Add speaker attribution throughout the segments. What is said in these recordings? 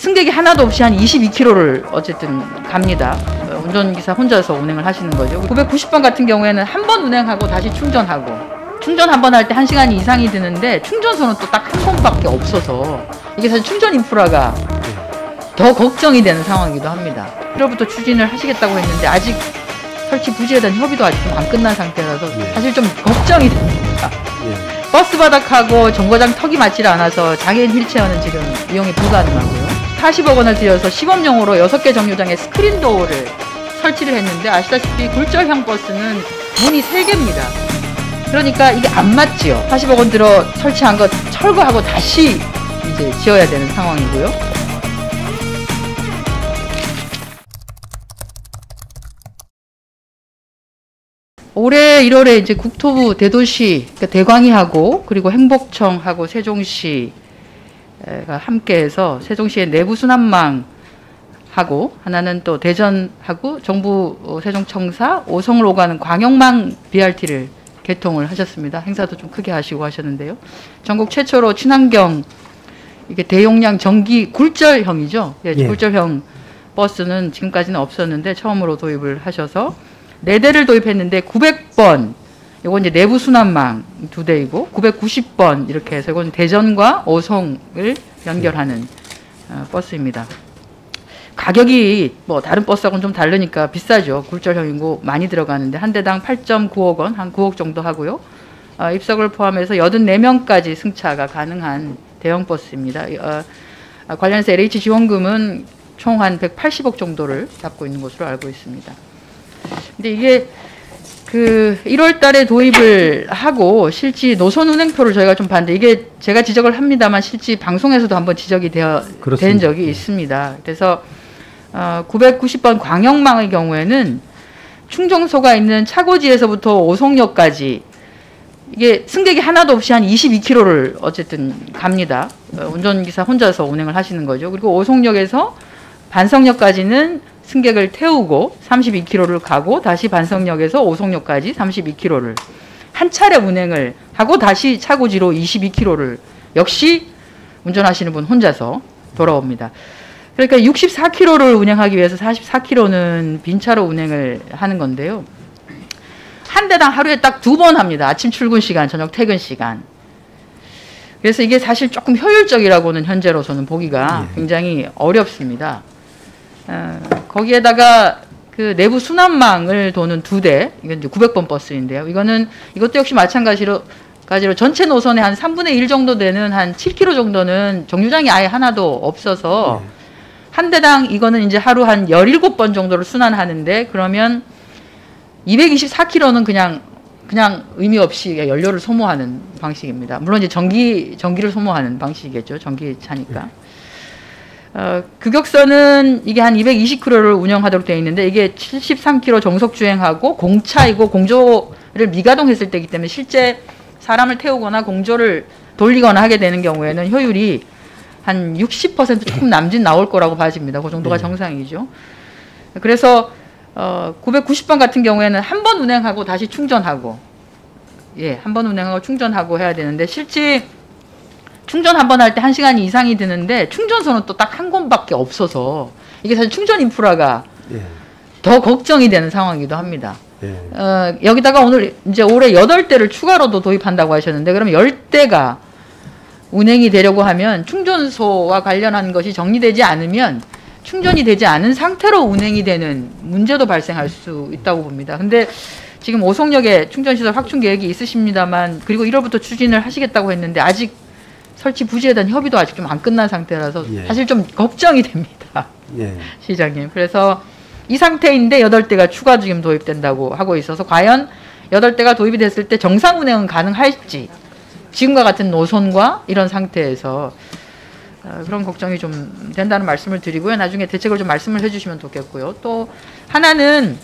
Speaker 1: 승객이 하나도 없이 한 22km를 어쨌든 갑니다. 운전기사 혼자서 운행을 하시는 거죠. 990번 같은 경우에는 한 번 운행하고 다시 충전하고, 충전 한 번 할 때 1시간 이상이 드는데 충전소는 또 딱 한 번밖에 없어서 이게 사실 충전 인프라가 더 걱정이 되는 상황이기도 합니다. 1월부터 추진을 하시겠다고 했는데 아직 설치 부지에 대한 협의도 아직 좀 안 끝난 상태라서 사실 좀 걱정이 됩니다. 버스 바닥하고 정거장 턱이 맞지 않아서 장애인 휠체어는 지금 이용이 불가능하고요. 40억 원을 들여서 시범용으로 6개 정류장에 스크린 도어를 설치를 했는데 아시다시피 굴절형 버스는 문이 3개입니다. 그러니까 이게 안 맞지요. 40억 원 들어 설치한 거 철거하고 다시 이제 지어야 되는 상황이고요. 올해 1월에 이제 국토부 대도시, 그러니까 대광위하고 그리고 행복청하고 세종시가 함께해서 세종시의 내부 순환망하고 하나는 또 대전하고 정부 세종청사 오송을 오가는 광역망 BRT를 개통을 하셨습니다. 행사도 좀 크게 하시고 하셨는데요. 전국 최초로 친환경 이게 대용량 전기 굴절형이죠. 예, 굴절형 버스는 지금까지는 없었는데 처음으로 도입을 하셔서 4대를 도입했는데 900번 이건 이제 내부 순환망 2대이고 990번 이렇게 해서 이건 대전과 오송을 연결하는 버스입니다. 가격이 뭐 다른 버스하고는 좀 다르니까 비싸죠. 굴절형이고 많이 들어가는데 한 대당 8.9억 원, 한 9억 정도 하고요. 입석을 포함해서 84명까지 승차가 가능한 대형 버스입니다. 관련해서 LH 지원금은 총 한 180억 정도를 잡고 있는 것으로 알고 있습니다. 근데 이게 그 1월 달에 도입을 하고 실제 노선 운행표를 저희가 좀 봤는데 이게 제가 지적을 합니다만 실제 방송에서도 한번 지적이 된 적이 있습니다. 그래서 990번 광역망의 경우에는 충정소가 있는 차고지에서부터 오송역까지 이게 승객이 하나도 없이 한 22km를 어쨌든 갑니다. 운전기사 혼자서 운행을 하시는 거죠. 그리고 오송역에서 반석역까지는 승객을 태우고 32km를 가고 다시 반석역에서 오송역까지 32km를 한 차례 운행을 하고 다시 차고지로 22km를 역시 운전하시는 분 혼자서 돌아옵니다. 그러니까 64km를 운행하기 위해서 44km는 빈차로 운행을 하는 건데요. 한 대당 하루에 딱 2번 합니다. 아침 출근 시간, 저녁 퇴근 시간. 그래서 이게 사실 조금 효율적이라고는 현재로서는 보기가 굉장히 어렵습니다. 거기에다가 그 내부 순환망을 도는 2대, 이건 이제 900번 버스인데요. 이것도 역시 마찬가지로 전체 노선의 한 3분의 1 정도 되는 한 7km 정도는 정류장이 아예 하나도 없어서 한 대당 이거는 이제 하루 한 17번 정도를 순환하는데 그러면 224km는 그냥 의미 없이 연료를 소모하는 방식입니다. 물론 이제 전기를 소모하는 방식이겠죠. 전기차니까. 극역선은 이게 한 220km를 운영하도록 되어 있는데 이게 73km 정속 주행하고 공차이고 공조를 미가동했을 때이기 때문에 실제 사람을 태우거나 공조를 돌리거나 하게 되는 경우에는 효율이 한 60% 조금 남짓 나올 거라고 봐집니다. 그 정도가 정상이죠. 그래서 990번 같은 경우에는 한 번 운행하고 다시 충전하고 한 번 운행하고 충전하고 해야 되는데 실제 충전 한 번 할 때 1시간 이상이 드는데 충전소는 또 딱 한 곳밖에 없어서 이게 사실 충전 인프라가 더 걱정이 되는 상황이기도 합니다. 여기다가 오늘 이제 올해 8대를 추가로도 도입한다고 하셨는데 그러면 10대가 운행이 되려고 하면 충전소와 관련한 것이 정리되지 않으면 충전이 되지 않은 상태로 운행이 되는 문제도 발생할 수 있다고 봅니다. 근데 지금 오송역에 충전시설 확충 계획이 있으십니다만 그리고 1월부터 추진을 하시겠다고 했는데 아직 설치 부지에 대한 협의도 아직 좀 안 끝난 상태라서 사실 좀 걱정이 됩니다. 시장님. 그래서 이 상태인데 8대가 추가 지금 도입된다고 하고 있어서 과연 8대가 도입이 됐을 때 정상 운행은 가능할지 지금과 같은 노선과 이런 상태에서 그런 걱정이 좀 된다는 말씀을 드리고요. 나중에 대책을 좀 말씀을 해주시면 좋겠고요. 또 하나는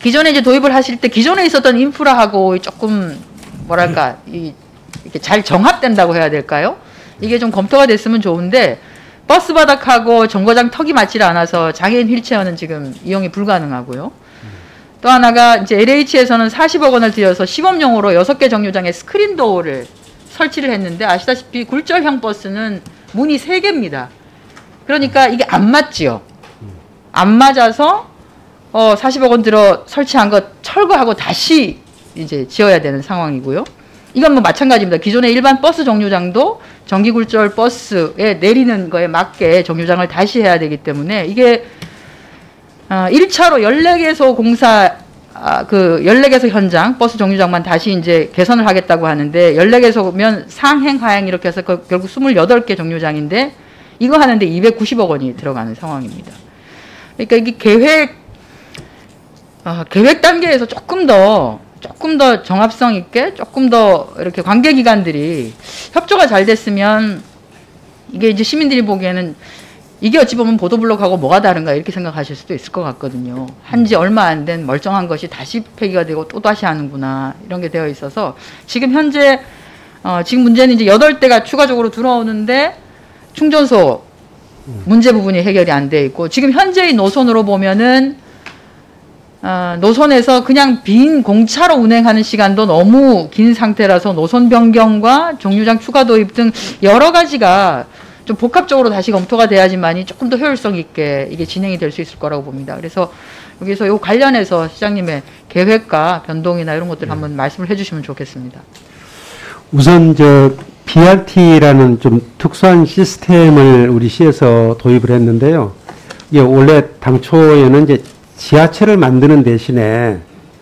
Speaker 1: 기존에 이제 도입을 하실 때 기존에 있었던 인프라하고 조금 뭐랄까 이렇게 잘 정합된다고 해야 될까요? 이게 좀 검토가 됐으면 좋은데 버스 바닥하고 정거장 턱이 맞지 않아서 장애인 휠체어는 지금 이용이 불가능하고요. 또 하나가 이제 LH에서는 40억 원을 들여서 시범용으로 6개 정류장에 스크린 도어를 설치를 했는데 아시다시피 굴절형 버스는 문이 3개입니다. 그러니까 이게 안 맞지요. 안 맞아서 40억 원 들어 설치한 거 철거하고 다시 이제 지어야 되는 상황이고요. 이건 뭐 마찬가지입니다. 기존의 일반 버스 정류장도 정기굴절 버스에 내리는 거에 맞게 정류장을 다시 해야 되기 때문에 이게 1차로 14개소 공사 그 14개소 현장 버스 정류장만 다시 이제 개선을 하겠다고 하는데 14개소면 상행 하행 이렇게 해서 결국 28개 정류장인데 이거 하는데 290억 원이 들어가는 상황입니다. 그러니까 이게 계획 단계에서 조금 더 정합성 있게 조금 더 이렇게 관계기관들이 협조가 잘 됐으면 이게 이제 시민들이 보기에는 이게 어찌 보면 보도블록하고 뭐가 다른가 이렇게 생각하실 수도 있을 것 같거든요. 한지 얼마 안 된 멀쩡한 것이 다시 폐기가 되고 또 다시 하는구나 이런 게 되어 있어서 지금 현재 지금 문제는 이제 8대가 추가적으로 들어오는데 충전소 문제 부분이 해결이 안 돼 있고 지금 현재의 노선으로 보면은 노선에서 그냥 빈 공차로 운행하는 시간도 너무 긴 상태라서 노선 변경과 정류장 추가 도입 등 여러 가지가 좀 복합적으로 다시 검토가 돼야지만이 조금 더 효율성 있게 이게 진행이 될 수 있을 거라고 봅니다. 그래서 여기서 요 관련해서 시장님의 계획과 변동이나 이런 것들 한번 말씀을 해주시면 좋겠습니다.
Speaker 2: 우선 BRT라는 좀 특수한 시스템을 우리 시에서 도입을 했는데요. 이게 원래 당초에는 이제 지하철을 만드는 대신에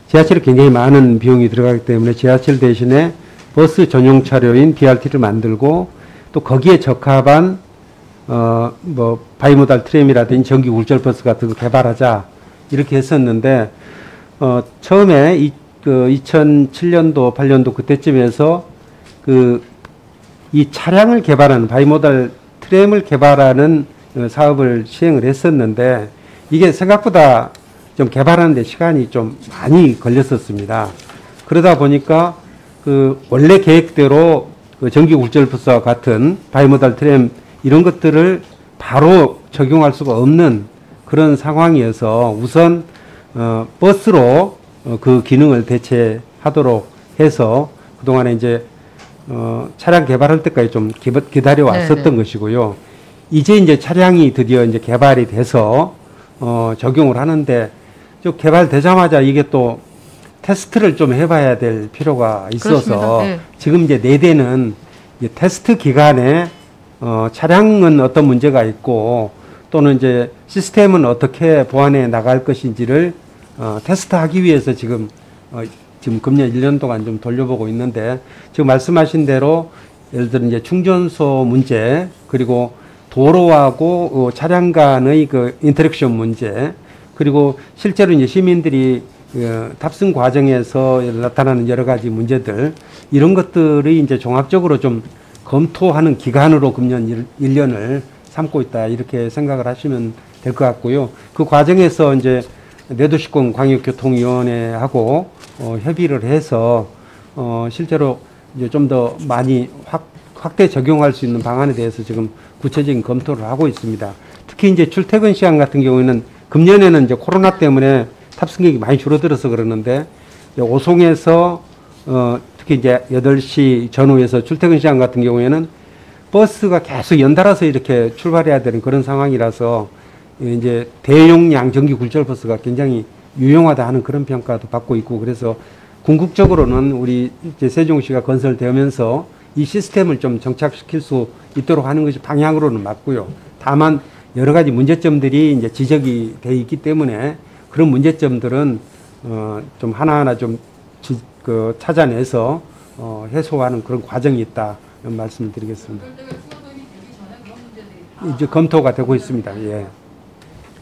Speaker 2: 지하철이 굉장히 많은 비용이 들어가기 때문에 지하철 대신에 버스 전용 차량인 BRT를 만들고 또 거기에 적합한 바이모달 트램이라든지 전기 울절 버스 같은 거 개발하자 이렇게 했었는데 처음에 2007년도 8년도 그때쯤에서 이 차량을 개발하는 바이모달 트램을 개발하는 사업을 시행을 했었는데 이게 생각보다 좀 개발하는 데 시간이 좀 많이 걸렸었습니다. 그러다 보니까 원래 계획대로 전기 울절 버스와 같은 바이모달 트램 이런 것들을 바로 적용할 수가 없는 그런 상황이어서 우선 버스로 그 기능을 대체하도록 해서 그동안에 이제 차량 개발할 때까지 좀 기다려 왔었던 것이고요. 이제 차량이 드디어 이제 개발이 돼서 적용을 하는데 좀 개발되자마자 이게 또 테스트를 좀 해봐야 될 필요가 있어서
Speaker 1: 네.
Speaker 2: 지금 이제 4대는 이제 테스트 기간에 차량은 어떤 문제가 있고 또는 이제 시스템은 어떻게 보완해 나갈 것인지를 테스트하기 위해서 지금 금년 1년 동안 좀 돌려보고 있는데 지금 말씀하신 대로 예를 들어 이제 충전소 문제 그리고 도로하고 차량 간의 그 인터랙션 문제 그리고 실제로 이제 시민들이 탑승 과정에서 나타나는 여러 가지 문제들 이런 것들이 이제 종합적으로 좀 검토하는 기간으로 금년 1년을 삼고 있다 이렇게 생각을 하시면 될 것 같고요. 그 과정에서 이제 내도시권 광역교통위원회하고 협의를 해서 실제로 이제 좀 더 많이 확대 적용할 수 있는 방안에 대해서 지금 구체적인 검토를 하고 있습니다. 특히 이제 출퇴근 시간 같은 경우에는 금년에는 이제 코로나 때문에 탑승객이 많이 줄어들어서 그러는데 오송에서 특히 이제 8시 전후에서 출퇴근 시간 같은 경우에는 버스가 계속 연달아서 이렇게 출발해야 되는 그런 상황이라서 이제 대용량 전기 굴절 버스가 굉장히 유용하다 하는 그런 평가도 받고 있고 그래서 궁극적으로는 우리 이제 세종시가 건설되면서 이 시스템을 좀 정착시킬 수 있도록 하는 것이 방향으로는 맞고요. 다만 여러 가지 문제점들이 이제 지적이 돼 있기 때문에 그런 문제점들은 좀 하나하나 좀 찾아내서 해소하는 그런 과정이 있다 이런 말씀을 드리겠습니다. 이제 검토가 되고 있습니다. 예.